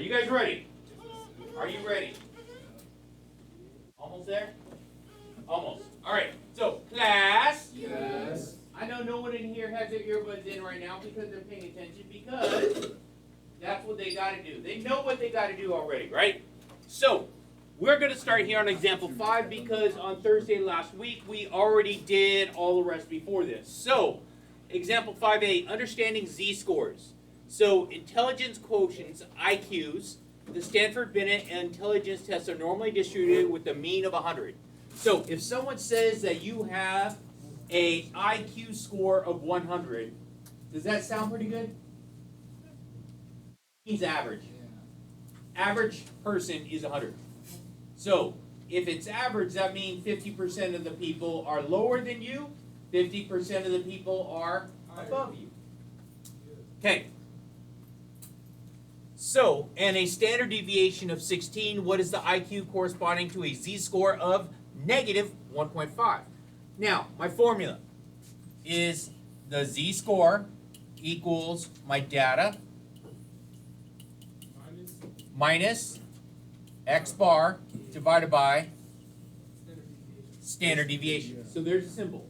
you guys ready? Are you ready? Almost there? Almost. All right. So, class. Yes. I know no one in here has their earbuds in right now because they're paying attention because that's what they got to do. They know what they got to do already, right? So, we're going to start here on example 5 because on Thursday last week we already did all the rest before this. So, example 5A, understanding z-scores. So, intelligence quotients, IQs, the Stanford Binet intelligence tests are normally distributed with a mean of 100. So, if someone says that you have a IQ score of 100, does that sound pretty good? Means average. Average person is 100. So, if it's average, that means 50% of the people are lower than you, 50% of the people are above you. Okay. So, and a standard deviation of 16, what is the IQ corresponding to a z-score of negative 1.5? Now, my formula is the z-score equals my data minus x bar divided by standard deviation. So there's a symbol.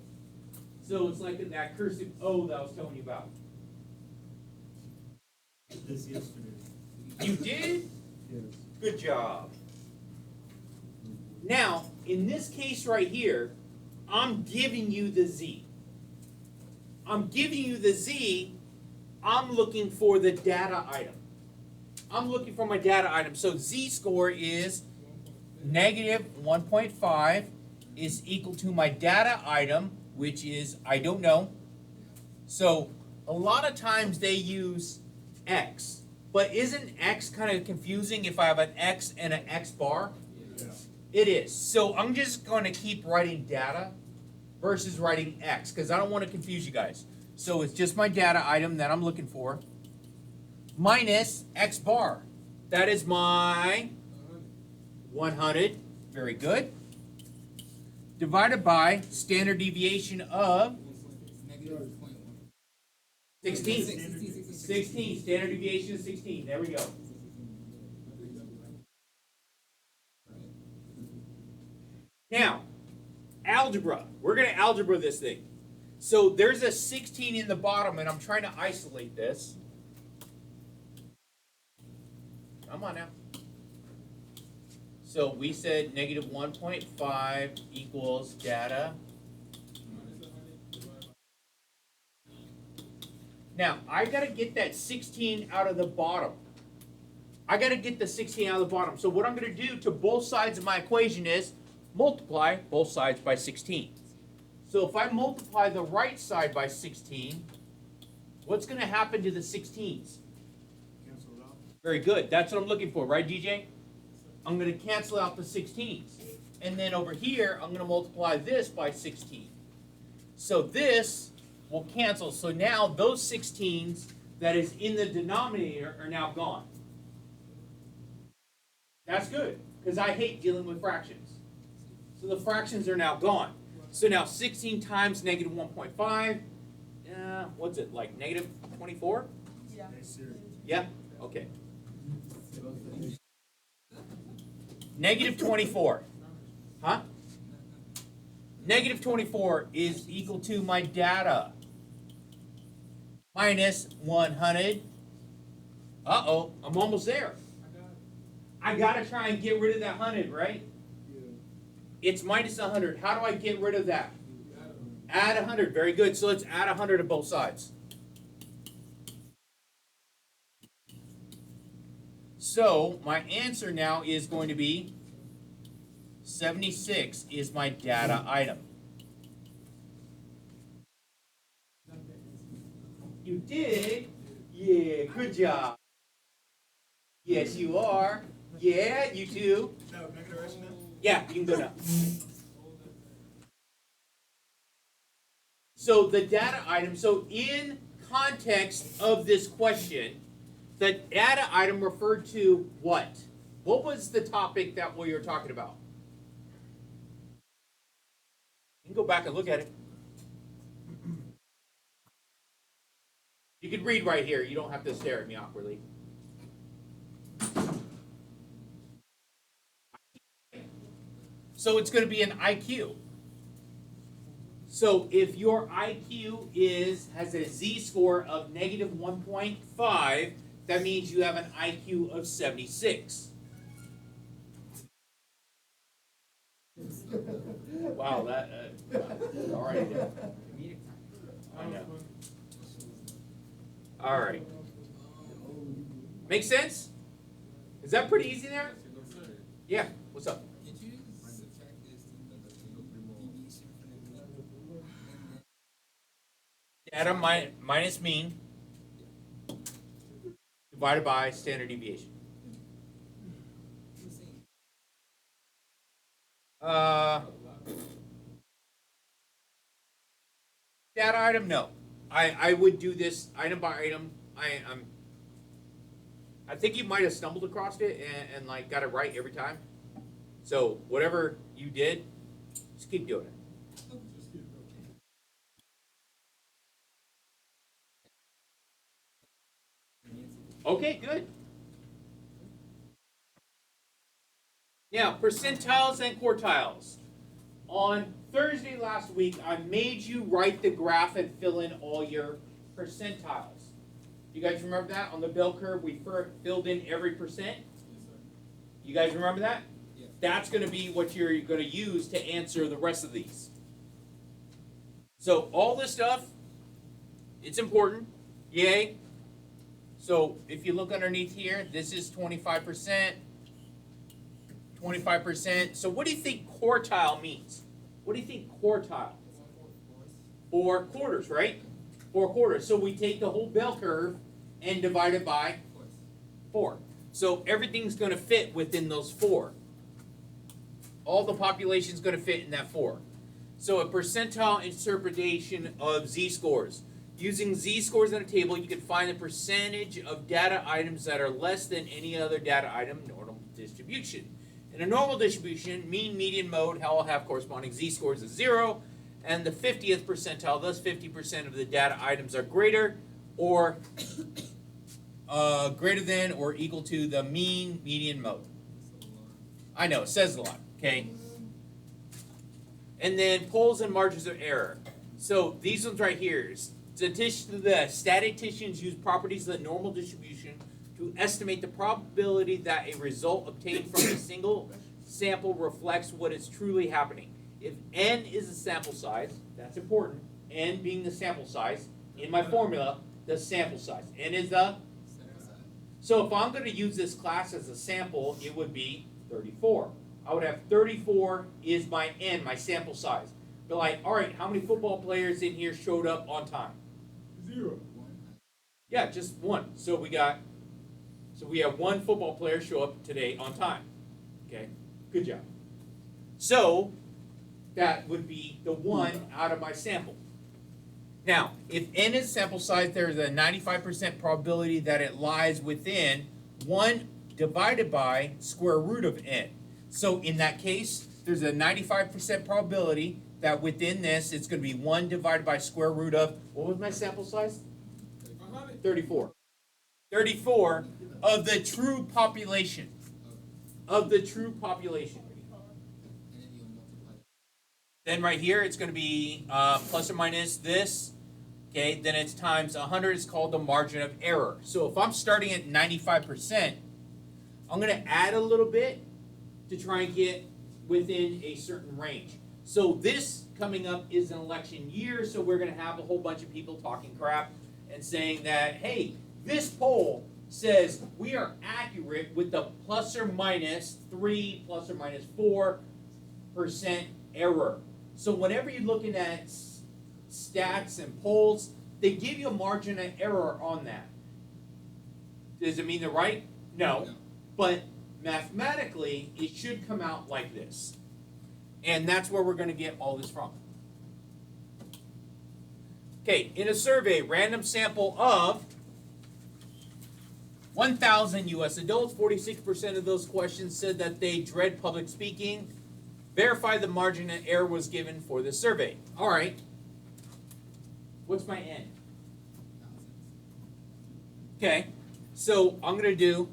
So it's like that cursive O that I was telling you about. This yesterday. You did? Yes. Good job. Now, in this case right here, I'm giving you the Z. I'm giving you the Z. I'm looking for the data item. I'm looking for my data item. So z-score is negative 1.5 is equal to my data item, which is I don't know. So a lot of times they use x. But isn't x kind of confusing if I have an x and an x bar? Yeah. It is. So I'm just going to keep writing data versus writing x because I don't want to confuse you guys. So it's just my data item that I'm looking for minus x bar. That is my 100. Very good. Divided by standard deviation of 16. 16. Standard deviation of 16. There we go. Now, algebra. We're going to algebra this thing. So there's a 16 in the bottom, and I'm trying to isolate this. Come on now. So we said negative 1.5 equals data. Now, I got to get that 16 out of the bottom. I got to get the 16 out of the bottom. So what I'm going to do to both sides of my equation is multiply both sides by 16. So if I multiply the right side by 16, what's going to happen to the 16s? Cancel it out. Very good. That's what I'm looking for, right, DJ? I'm going to cancel out the 16s. And then over here, I'm going to multiply this by 16. So this will cancel. So now those 16s that is in the denominator are now gone. That's good, because I hate dealing with fractions. So the fractions are now gone. So now 16 times negative 1.5, what's it, like negative 24? Yeah. Yeah? Okay. Negative 24. Huh? Negative 24 is equal to my data minus 100. Uh-oh, I'm almost there. I got to try and get rid of that 100, right? Yeah. It's minus 100. How do I get rid of that? Add 100. Very good. So let's add 100 to both sides. So my answer now is going to be 76 is my data item. You did? Yeah, good job. Yes, you are. Yeah, you too. No, make it a rest now. Yeah, you can go now. So the data item, so in context of this question, the data item referred to what? What was the topic that we were talking about? You can go back and look at it. You can read right here. You don't have to stare at me awkwardly. So it's going to be an IQ. So if your IQ has a z-score of negative 1.5, that means you have an IQ of 76. Wow, all right. I know. All right. Make sense? Is that pretty easy there? Yeah. What's up? Did you subtract this deviation from the Data minus mean divided by standard deviation. Data item, no. I would do this item by item. I think you might have stumbled across it and like got it right every time. So whatever you did, just keep doing it. Okay, good. Now, percentiles and quartiles. On Thursday last week, I made you write the graph and fill in all your percentiles. You guys remember that? On the bell curve, we filled in every percent. You guys remember that? Yeah. That's going to be what you're going to use to answer the rest of these. So all this stuff, it's important. Yay. So if you look underneath here, this is 25%. 25%. So what do you think quartile means? What do you think quartile? 4 quarters, right? 4 quarters. So we take the whole bell curve and divide it by 4. So everything's going to fit within those 4. All the population's going to fit in that 4. So a percentile interpretation of z-scores. Using z-scores in a table, you can find the percentage of data items that are less than any other data item normal distribution. In a normal distribution, mean, median, mode, all have corresponding z-scores of 0, and the 50th percentile, thus 50% of the data items are greater or greater than or equal to the mean, median, mode. I know, it says a lot, okay? And then poles and margins of error. So these ones right here, the statisticians use properties of the normal distribution to estimate the probability that a result obtained from a single sample reflects what is truly happening. If n is the sample size, that's important, n being the sample size, in my formula, the sample size. N is the? So if I'm going to use this class as a sample, it would be 34. I would have 34 is my n, my sample size. But like, all right, how many football players in here showed up on time? 0. Yeah, just 1. So we have 1 football player show up today on time. Okay, good job. So that would be the 1 out of my sample. Now, if n is sample size, there's a 95% probability that it lies within 1 divided by square root of n. So in that case, there's a 95% probability that within this, it's going to be 1 divided by square root of, what was my sample size? 34. 34 of the true population. Of the true population. Then right here, it's going to be plus or minus this. Okay, then it's times 100. It's called the margin of error. So if I'm starting at 95%, I'm going to add a little bit to try and get within a certain range. So this coming up is an election year, so we're going to have a whole bunch of people talking crap and saying that, hey, this poll says we are accurate with the plus or minus 3, plus or minus 4% error. So whenever you're looking at stats and polls, they give you a margin of error on that. Does it mean they're right? No. But mathematically, it should come out like this. And that's where we're going to get all this from. Okay, in a survey, random sample of 1,000 U.S. adults, 46% of those questions said that they dread public speaking. Verify the margin of error was given for the survey. All right. What's my n? Okay, so I'm going to do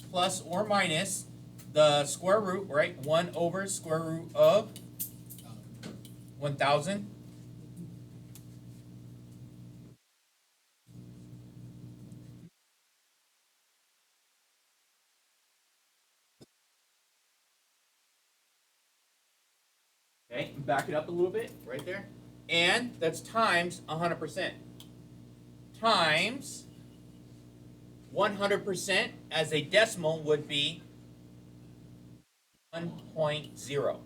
plus or minus the square root, right? 1 over square root of 1,000. Okay, back it up a little bit, right there. And that's times 100%. Times 100% as a decimal would be 1.0.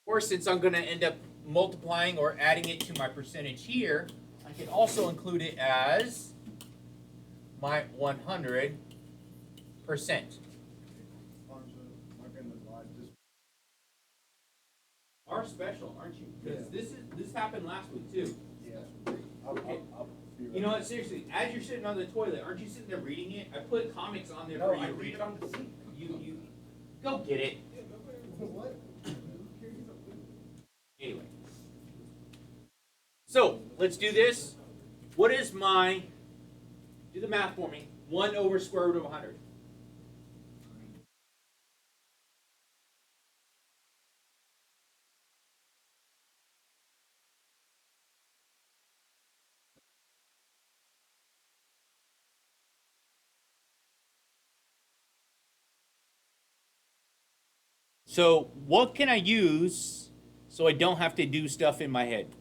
Or since I'm going to end up multiplying or adding it to my percentage here, I can also include it as my 100%. Are special, aren't you? Because this happened last week too. You know what? Seriously, as you're sitting on the toilet, aren't you sitting there reading it? I put comics on there for you to read it. on the seat. You go get it. What? Anyway. So let's do this. What is my? Do the math for me. 1 over square root of 100. So what can I use so I don't have to do stuff in my head?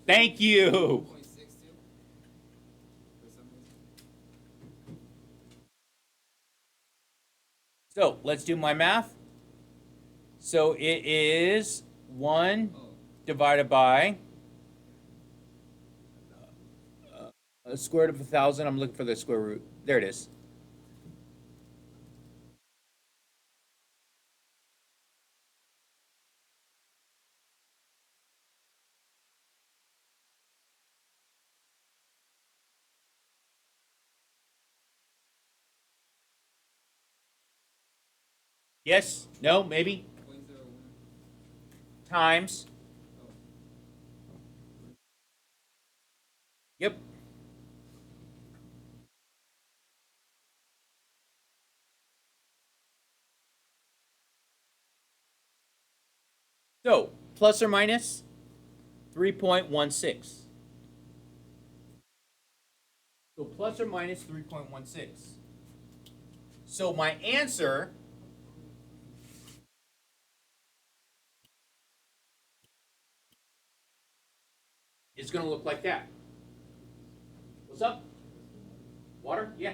Thank you. 0.62 for some reason. So let's do my math. So it is 1 divided by a square root of 1,000. I'm looking for the square root. There it is. Yes? No? Maybe? 0.01. Times. Oh. Yep. So, plus or minus 3.16. So plus or minus 3.16. So my answer is going to look like that. What's up? Water? Yeah.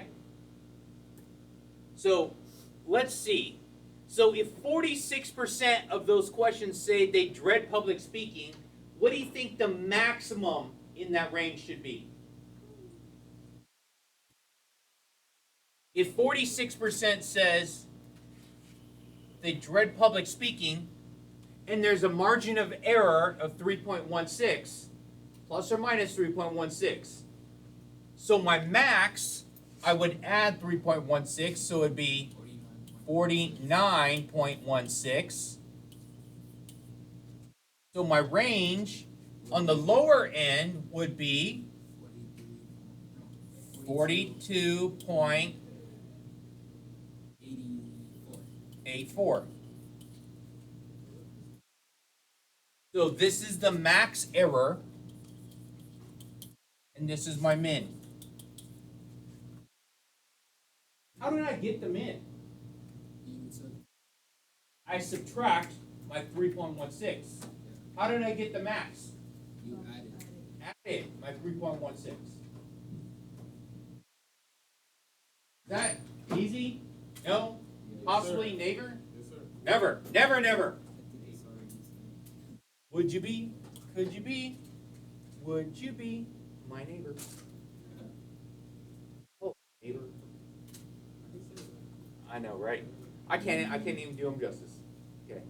So let's see. So if 46% of those questions say they dread public speaking, what do you think the maximum in that range should be? If 46% says they dread public speaking, and there's a margin of error of 3.16, plus or minus 3.16. So my max, I would add 3.16, so it'd be 49.16. So my range on the lower end would be 42.84. So this is the max error, and this is my min. How did I get the min? I subtract my 3.16. How did I get the max? You added. Added my 3.16. Is that easy? No? Possibly neighbor? Yes, sir. Never, never, never. Sorry. Would you be? Could you be? Would you be my neighbor? Oh, neighbor. I know, right? I can't even do them justice. Okay,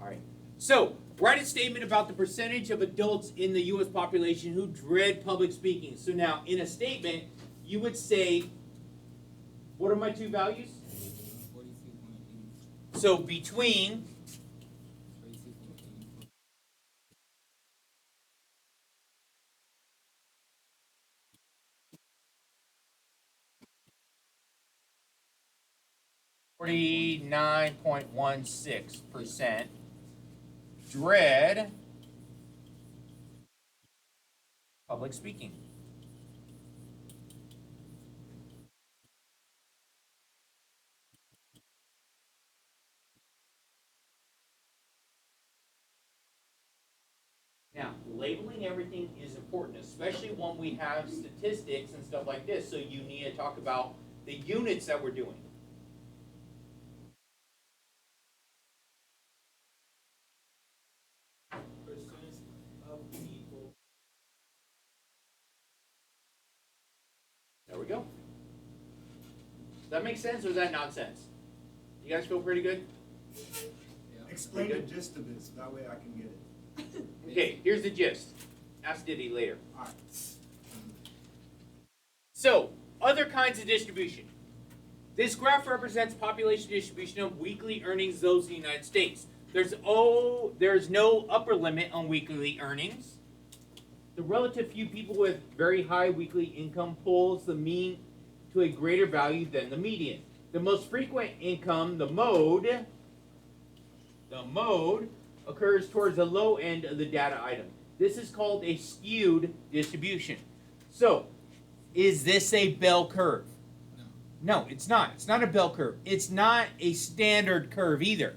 all right. So, write a statement about the percentage of adults in the U.S. population who dread public speaking. So now, in a statement, you would say, what are my two values? 42.84. So between 42.84. 49.16%. Dread public speaking. Now, labeling everything is important, especially when we have statistics and stuff like this, so you need to talk about the units that we're doing. Percent of people. There we go. Does that make sense or is that nonsense? You guys feel pretty good? Explain the Pretty good. gist of it, so that way I can get it. Okay, here's the gist. Ask Diddy later. Alright. So, other kinds of distribution. This graph represents population distribution of weekly earnings those in the United States. There's no upper limit on weekly earnings. The relative few people with very high weekly income pulls the mean to a greater value than the median. The most frequent income, the mode occurs towards the low end of the data item. This is called a skewed distribution. So, is this a bell curve? No, it's not. It's not a bell curve. It's not a standard curve either.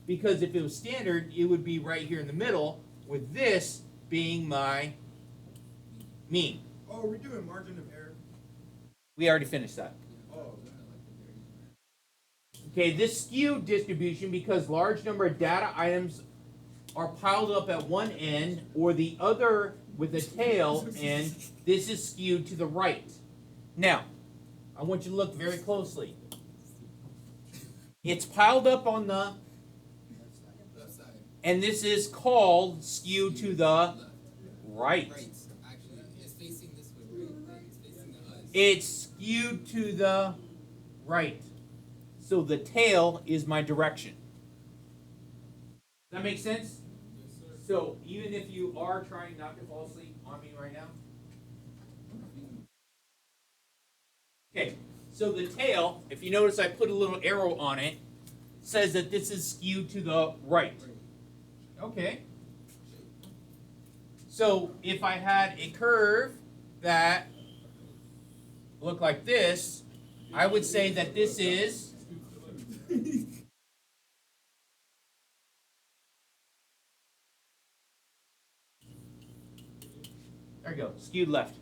Because if it was standard, it would be right here in the middle, with this being my mean. Oh, are we doing margin of error? We already finished that. Oh, Okay, this skewed distribution, because large number of data items are piled up at one end or the other with a tail end, this is skewed to the right. Now, I want you to look very closely. It's piled up on the, Left side. and this is called skewed to the Left. right. Right. Actually, it's facing this way, right? It's facing the us. It's skewed to the right. So the tail is my direction. Does that make sense? Yes, sir. So even if you are trying not to fall asleep on me right now. Okay, so the tail, if you notice I put a little arrow on it, says that this is skewed to the right. Okay. So if I had a curve that looked like this, I would say that this is there you go, skewed left.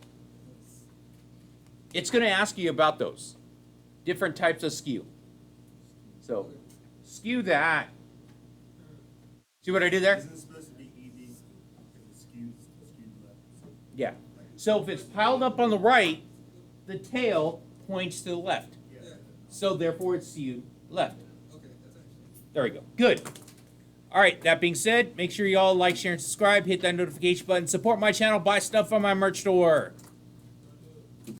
It's going to ask you about those different types of skew. So skew that. See what I did there? isn't it supposed to be ED? If it's skewed left. Yeah. So if it's piled up on the right, the tail points to the left. Yeah. So therefore it's skewed left. Okay, that's actually. There we go. Good. All right, that being said, make sure you all like, share, and subscribe. Hit that notification button. Support my channel. Buy stuff on my merch store.